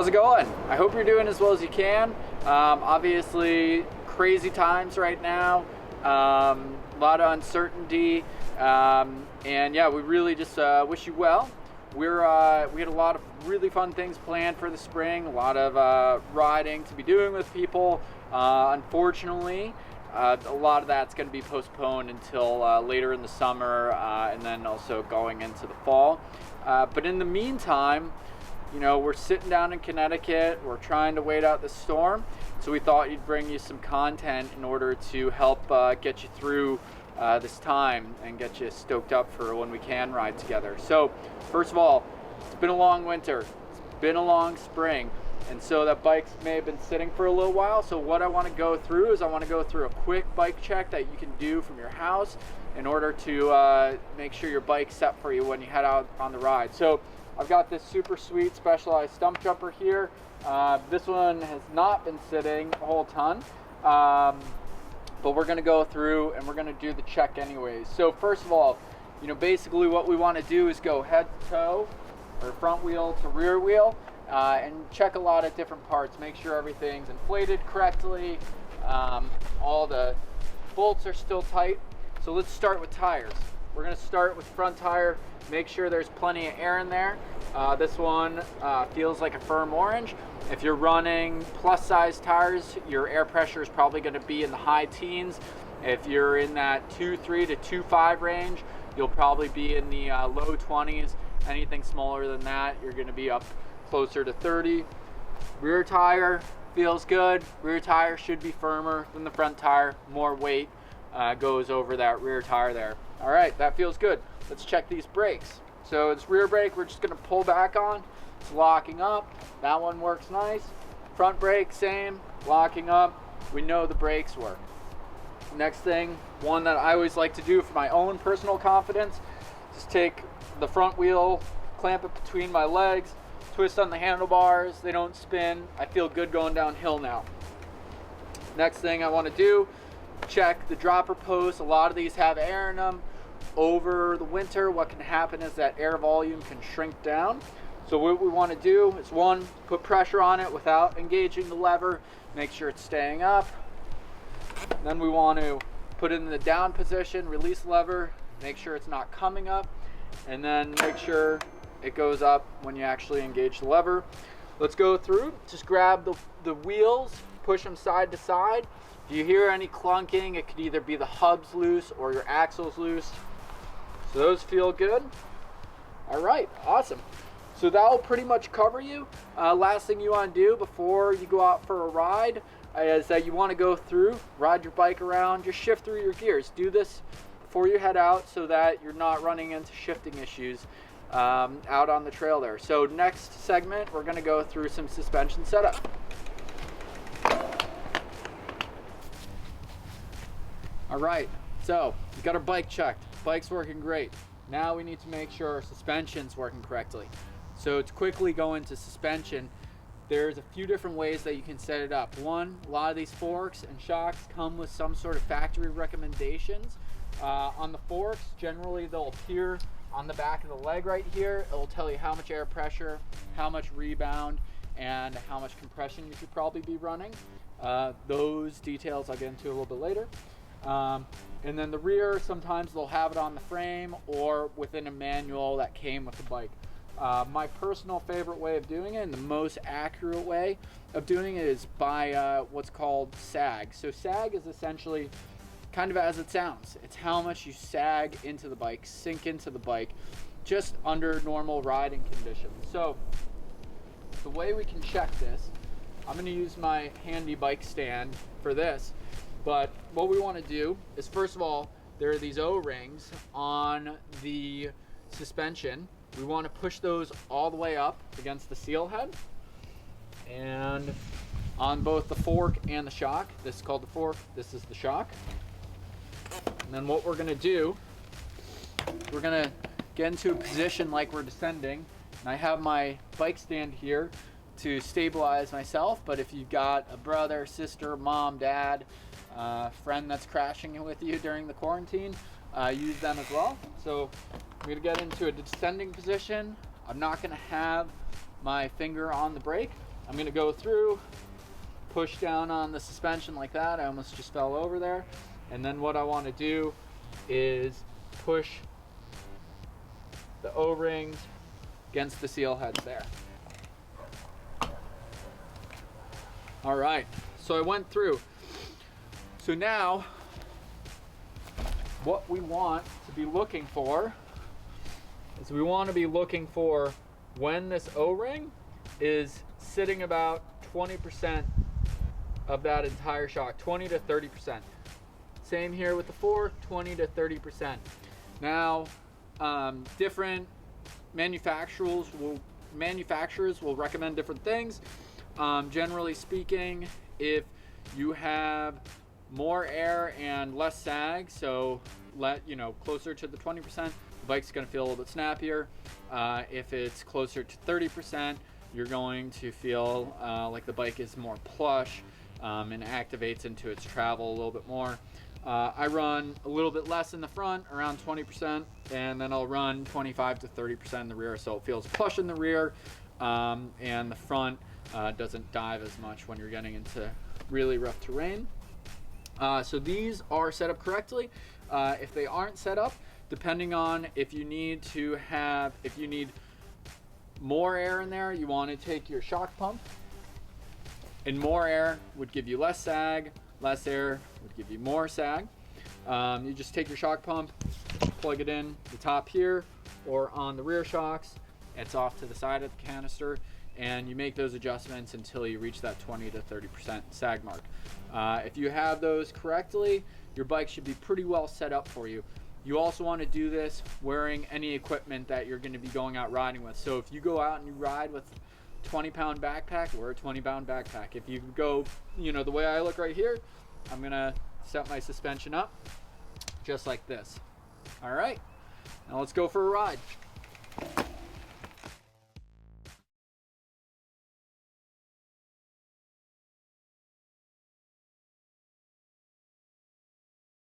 How's it going? I hope you're doing as well as you can. Obviously, crazy times right now. A lot of uncertainty, and yeah, we really just wish you well. We had a lot of really fun things planned for the spring. A lot of riding to be doing with people. Unfortunately, a lot of that's going to be postponed until later in the summer, and then also going into the fall. But in the meantime, you know, we're sitting down in Connecticut, we're trying to wait out the storm, so we thought we'd bring you some content in order to help get you through this time and get you stoked up for when we can ride together. So, first of all, it's been a long winter, it's been a long spring, and so that bikes may have been sitting for a little while. So what I want to go through is I want to go through a quick bike check that you can do from your house in order to make sure your bike's set for you when you head out on the ride. So I've got this super sweet Specialized stump jumper here. This one has not been sitting a whole ton, but we're gonna go through and we're gonna do the check anyways. So first of all, you know, basically what we wanna do is go head to toe, or front wheel to rear wheel, and check a lot of different parts. Make sure everything's inflated correctly, all the bolts are still tight. So let's start with tires. We're gonna start with front tire. Make sure there's plenty of air in there. This one feels like a firm orange. If you're running plus size tires, your air pressure is probably going to be in the high teens. If you're in that 2.3 to 2.5 range, you'll probably be in the low 20s. Anything smaller than that, you're going to be up closer to 30. Rear tire feels good. Rear tire should be firmer than the front tire. More weight goes over that rear tire there. All right, that feels good. Let's check these brakes. So it's rear brake, we're just gonna pull back on. It's locking up. That one works nice. Front brake, same, locking up. We know the brakes work. Next thing, one that I always like to do for my own personal confidence, just take the front wheel, clamp it between my legs, twist on the handlebars, they don't spin. I feel good going downhill now. Next thing I wanna do, check the dropper posts. A lot of these have air in them. Over the winter, what can happen is that air volume can shrink down. So what we want to do is, one, put pressure on it without engaging the lever, make sure it's staying up. Then we want to put it in the down position, release the lever, make sure it's not coming up, and then make sure it goes up when you actually engage the lever. Let's go through. Just grab the wheels, push them side to side. If you hear any clunking, it could either be the hubs loose or your axles loose. So those feel good. All right, awesome. So that'll pretty much cover you. Last thing you want to do before you go out for a ride is that you want to go through, ride your bike around, just shift through your gears. Do this before you head out so that you're not running into shifting issues out on the trail there. So next segment, we're going to go through some suspension setup. All right, so we got our bike checked. Bike's working great. Now we need to make sure our suspension's working correctly. So to quickly go into suspension, there's a few different ways that you can set it up. One, a lot of these forks and shocks come with some sort of factory recommendations. On the forks, generally they'll appear on the back of the leg right here. It'll tell you how much air pressure, how much rebound, and how much compression you should probably be running. Those details I'll get into a little bit later. And then the rear, sometimes they'll have it on the frame or within a manual that came with the bike. My personal favorite way of doing it, and the most accurate way of doing it, is by what's called sag. So sag is essentially kind of as it sounds. It's how much you sag into the bike, sink into the bike, just under normal riding conditions. So the way we can check this, I'm going to use my handy bike stand for this. But what we want to do is, first of all, there are these O-rings on the suspension. We want to push those all the way up against the seal head. And on both the fork and the shock, this is called the fork, this is the shock. And then what we're going to do, we're going to get into a position like we're descending. And I have my bike stand here to stabilize myself, but if you've got a brother, sister, mom, dad, friend that's crashing with you during the quarantine, use them as well. So I'm going to get into a descending position. I'm not going to have my finger on the brake. I'm gonna go through, push down on the suspension like that. I almost just fell over there. And then what I want to do is push the O-rings against the seal heads there. All right, so I went through. So now, what we want to be looking for is we want to be looking for when this O-ring is sitting about 20% of that entire shock, 20 to 30%. Same here with the 4, 20 to 30%. Now, different manufacturers will recommend different things. Generally speaking, if you have more air and less sag, so closer to the 20%, the bike's going to feel a little bit snappier. If it's closer to 30%, you're going to feel like the bike is more plush and activates into its travel a little bit more. I run a little bit less in the front, around 20%, and then I'll run 25 to 30% in the rear, so it feels plush in the rear, and the front doesn't dive as much when you're getting into really rough terrain. So these are set up correctly. If they aren't set up, depending on if you need more air in there, you want to take your shock pump, and more air would give you less sag, less air would give you more sag. You just take your shock pump, plug it in the top here or on the rear shocks. It's off to the side of the canister, and you make those adjustments until you reach that 20 to 30% sag mark. If you have those correctly, your bike should be pretty well set up for you. You also want to do this wearing any equipment that you're going to be going out riding with. So if you go out and you ride with 20-pound backpack, wear a 20-pound backpack. If you go, the way I look right here, I'm going to set my suspension up just like this. All right, now let's go for a ride.